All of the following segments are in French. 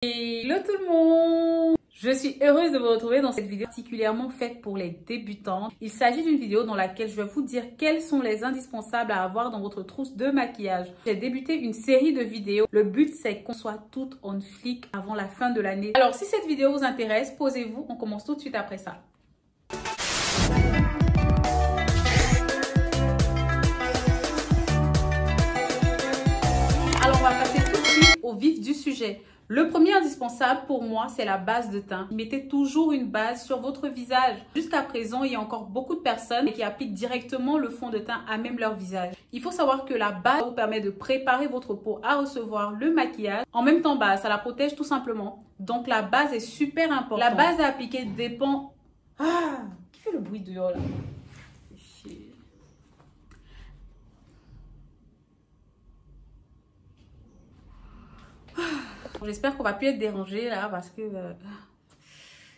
Hello tout le monde! Je suis heureuse de vous retrouver dans cette vidéo particulièrement faite pour les débutants. Il s'agit d'une vidéo dans laquelle je vais vous dire quels sont les indispensables à avoir dans votre trousse de maquillage. J'ai débuté une série de vidéos. Le but, c'est qu'on soit toutes on flic avant la fin de l'année. Alors, si cette vidéo vous intéresse, posez-vous. On commence tout de suite après ça. Alors, on va passer tout de suite au vif du sujet. Le premier indispensable pour moi, c'est la base de teint. Mettez toujours une base sur votre visage. Jusqu'à présent, il y a encore beaucoup de personnes qui appliquent directement le fond de teint à même leur visage. Il faut savoir que la base vous permet de préparer votre peau à recevoir le maquillage. En même temps, ça la protège tout simplement. Donc, la base est super importante. La base à appliquer dépend... Qui fait le bruit dehors là? J'espère qu'on va plus être dérangé là parce que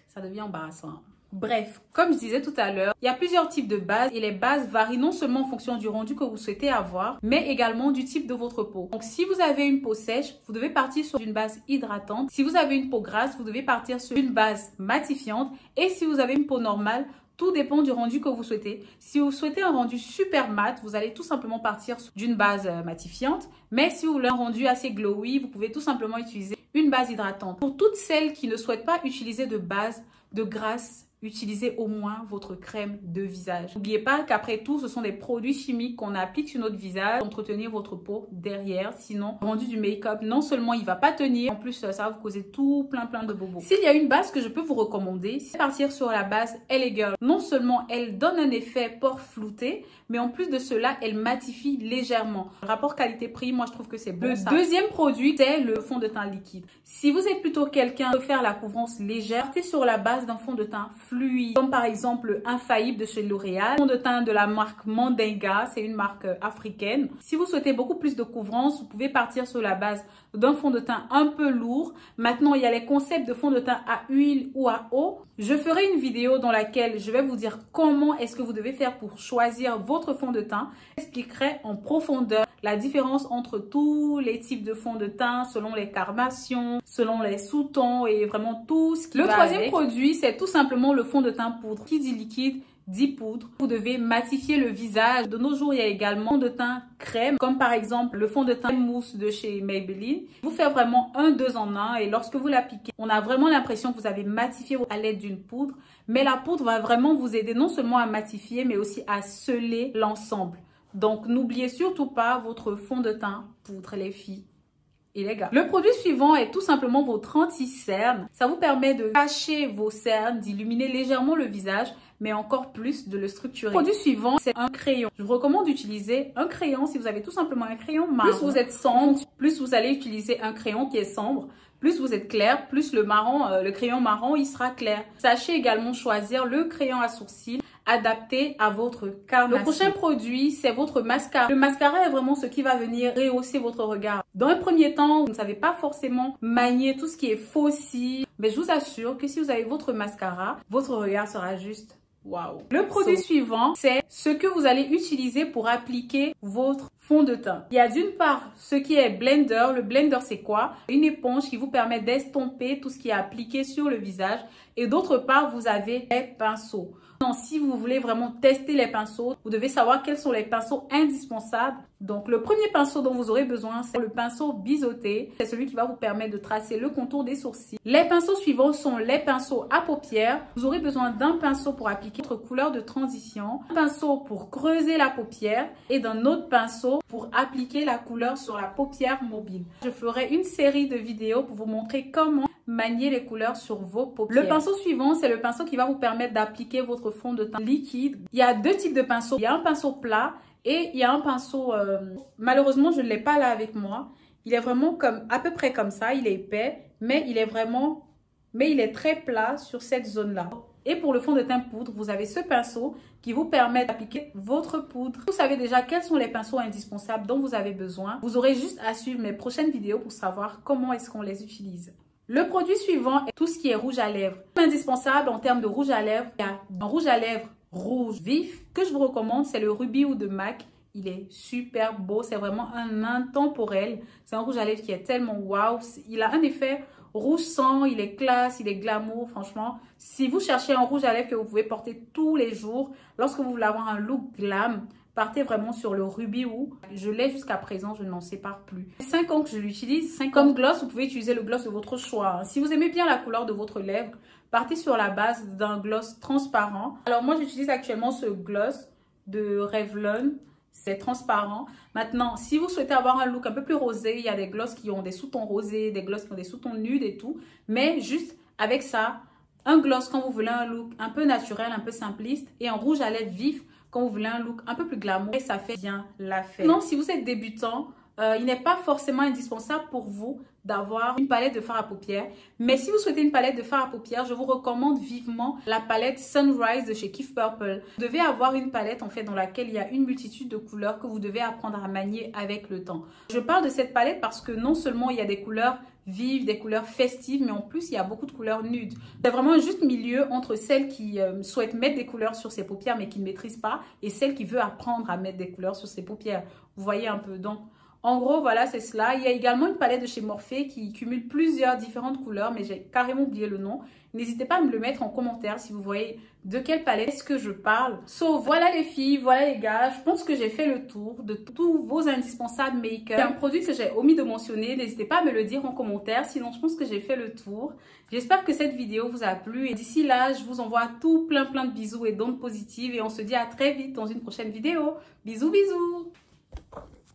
ça devient embarrassant. Bref, comme je disais tout à l'heure, il y a plusieurs types de bases et les bases varient non seulement en fonction du rendu que vous souhaitez avoir, mais également du type de votre peau. Donc, si vous avez une peau sèche, vous devez partir sur une base hydratante. Si vous avez une peau grasse, vous devez partir sur une base matifiante. Et si vous avez une peau normale, tout dépend du rendu que vous souhaitez. Si vous souhaitez un rendu super mat, vous allez tout simplement partir d'une base matifiante. Mais si vous voulez un rendu assez glowy, vous pouvez tout simplement utiliser une base hydratante. Pour toutes celles qui ne souhaitent pas utiliser de base, de grâce, utilisez au moins votre crème de visage. N'oubliez pas qu'après tout, ce sont des produits chimiques qu'on applique sur notre visage pour entretenir votre peau derrière. Sinon, le rendu du make-up, non seulement il va pas tenir, en plus ça va vous causer tout plein de bobos. S'il y a une base que je peux vous recommander, c'est partir sur la base LA Girl. Non seulement elle donne un effet pore flouté, mais en plus de cela, elle matifie légèrement. Le rapport qualité-prix, moi je trouve que c'est bon. Le deuxième produit, c'est le fond de teint liquide. Si vous êtes plutôt quelqu'un qui veut faire la couvrance légère, partez sur la base d'un fond de teint fluide, comme par exemple Infaillible de chez L'Oréal, fond de teint de la marque Mandinga, c'est une marque africaine. Si vous souhaitez beaucoup plus de couvrance, vous pouvez partir sur la base d'un fond de teint un peu lourd. Maintenant, il y a les concepts de fond de teint à huile ou à eau. Je ferai une vidéo dans laquelle je vais vous dire comment est-ce que vous devez faire pour choisir votre fond de teint. J'expliquerai en profondeur la différence entre tous les types de fond de teint, selon les carnations, selon les sous-tons et vraiment tout ce qui va avec. Le troisième produit, c'est tout simplement le fond de teint poudre. Qui dit liquide, dit poudre. Vous devez matifier le visage. De nos jours, il y a également fond de teint crème, comme par exemple le fond de teint mousse de chez Maybelline. Vous faites vraiment un 2 en 1 et lorsque vous l'appliquez, on a vraiment l'impression que vous avez matifié à l'aide d'une poudre. Mais la poudre va vraiment vous aider non seulement à matifier, mais aussi à sceller l'ensemble. Donc, n'oubliez surtout pas votre fond de teint poudre, les filles et les gars. Le produit suivant est tout simplement votre anti-cerne. Ça vous permet de cacher vos cernes, d'illuminer légèrement le visage, mais encore plus de le structurer. Le produit suivant, c'est un crayon. Je vous recommande d'utiliser un crayon si vous avez tout simplement un crayon marron. Plus vous êtes sombre, plus vous allez utiliser un crayon qui est sombre. Plus vous êtes clair, plus le crayon marron, il sera clair. Sachez également choisir le crayon à sourcils adapté à votre carnation. Le prochain produit, c'est votre mascara. Le mascara est vraiment ce qui va venir rehausser votre regard. Dans un premier temps, vous ne savez pas forcément manier tout ce qui est faux cils, mais je vous assure que si vous avez votre mascara, votre regard sera juste waouh. Le produit suivant, c'est ce que vous allez utiliser pour appliquer votre fond de teint. Il y a d'une part ce qui est blender. Le blender, c'est quoi? Une éponge qui vous permet d'estomper tout ce qui est appliqué sur le visage. Et d'autre part, vous avez les pinceaux. Donc, si vous voulez vraiment tester les pinceaux, vous devez savoir quels sont les pinceaux indispensables. Donc, le premier pinceau dont vous aurez besoin, c'est le pinceau biseauté. C'est celui qui va vous permettre de tracer le contour des sourcils. Les pinceaux suivants sont les pinceaux à paupières. Vous aurez besoin d'un pinceau pour appliquer votre couleur de transition, un pinceau pour creuser la paupière et d'un autre pinceau pour appliquer la couleur sur la paupière mobile. Je ferai une série de vidéos pour vous montrer comment manier les couleurs sur vos paupières. Le pinceau suivant, c'est le pinceau qui va vous permettre d'appliquer votre fond de teint liquide. Il y a deux types de pinceaux. Il y a un pinceau plat et il y a un pinceau, malheureusement, je ne l'ai pas là avec moi. Il est vraiment à peu près comme ça. Il est épais, mais il est très plat sur cette zone-là. Et pour le fond de teint poudre, vous avez ce pinceau qui vous permet d'appliquer votre poudre. Vous savez déjà quels sont les pinceaux indispensables dont vous avez besoin. Vous aurez juste à suivre mes prochaines vidéos pour savoir comment est-ce qu'on les utilise. Le produit suivant est tout ce qui est rouge à lèvres. Indispensable en termes de rouge à lèvres, il y a un rouge à lèvres rouge vif que je vous recommande, c'est le Ruby Woo de MAC. Il est super beau, c'est vraiment un intemporel. C'est un rouge à lèvres qui est tellement waouh. Il a un effet rouge sang, il est classe, il est glamour, franchement. Si vous cherchez un rouge à lèvres que vous pouvez porter tous les jours, lorsque vous voulez avoir un look glam, partez vraiment sur le Ruby Woo. Je l'ai jusqu'à présent, je ne m'en sépare plus. 5 ans que je l'utilise. Comme gloss, vous pouvez utiliser le gloss de votre choix. Si vous aimez bien la couleur de votre lèvre, partez sur la base d'un gloss transparent. Alors moi, j'utilise actuellement ce gloss de Revlon. C'est transparent. Maintenant, si vous souhaitez avoir un look un peu plus rosé, il y a des glosses qui ont des sous-tons rosés, des glosses qui ont des sous-tons nudes et tout. Mais juste avec ça, un gloss quand vous voulez un look un peu naturel, un peu simpliste, et un rouge à lèvres vif quand vous voulez un look un peu plus glamour, et ça fait bien l'affaire. Non, si vous êtes débutant, il n'est pas forcément indispensable pour vous d'avoir une palette de fard à paupières. Mais si vous souhaitez une palette de fard à paupières, je vous recommande vivement la palette Sunrise de chez Kif Purple. Vous devez avoir une palette en fait dans laquelle il y a une multitude de couleurs que vous devez apprendre à manier avec le temps. Je parle de cette palette parce que non seulement il y a des couleurs vives, des couleurs festives, mais en plus il y a beaucoup de couleurs nudes. C'est vraiment un juste milieu entre celle qui souhaite mettre des couleurs sur ses paupières mais qui ne maîtrise pas et celle qui veut apprendre à mettre des couleurs sur ses paupières. Vous voyez un peu donc. En gros, voilà, c'est cela. Il y a également une palette de chez Morphe qui cumule plusieurs différentes couleurs, mais j'ai carrément oublié le nom. N'hésitez pas à me le mettre en commentaire si vous voyez de quelle palette est-ce que je parle. So, voilà les filles, voilà les gars. Je pense que j'ai fait le tour de tous vos indispensables make-up. Il y a un produit que j'ai omis de mentionner. N'hésitez pas à me le dire en commentaire. Sinon, je pense que j'ai fait le tour. J'espère que cette vidéo vous a plu. Et d'ici là, je vous envoie tout plein de bisous et d'ondes positives. Et on se dit à très vite dans une prochaine vidéo. Bisous, bisous!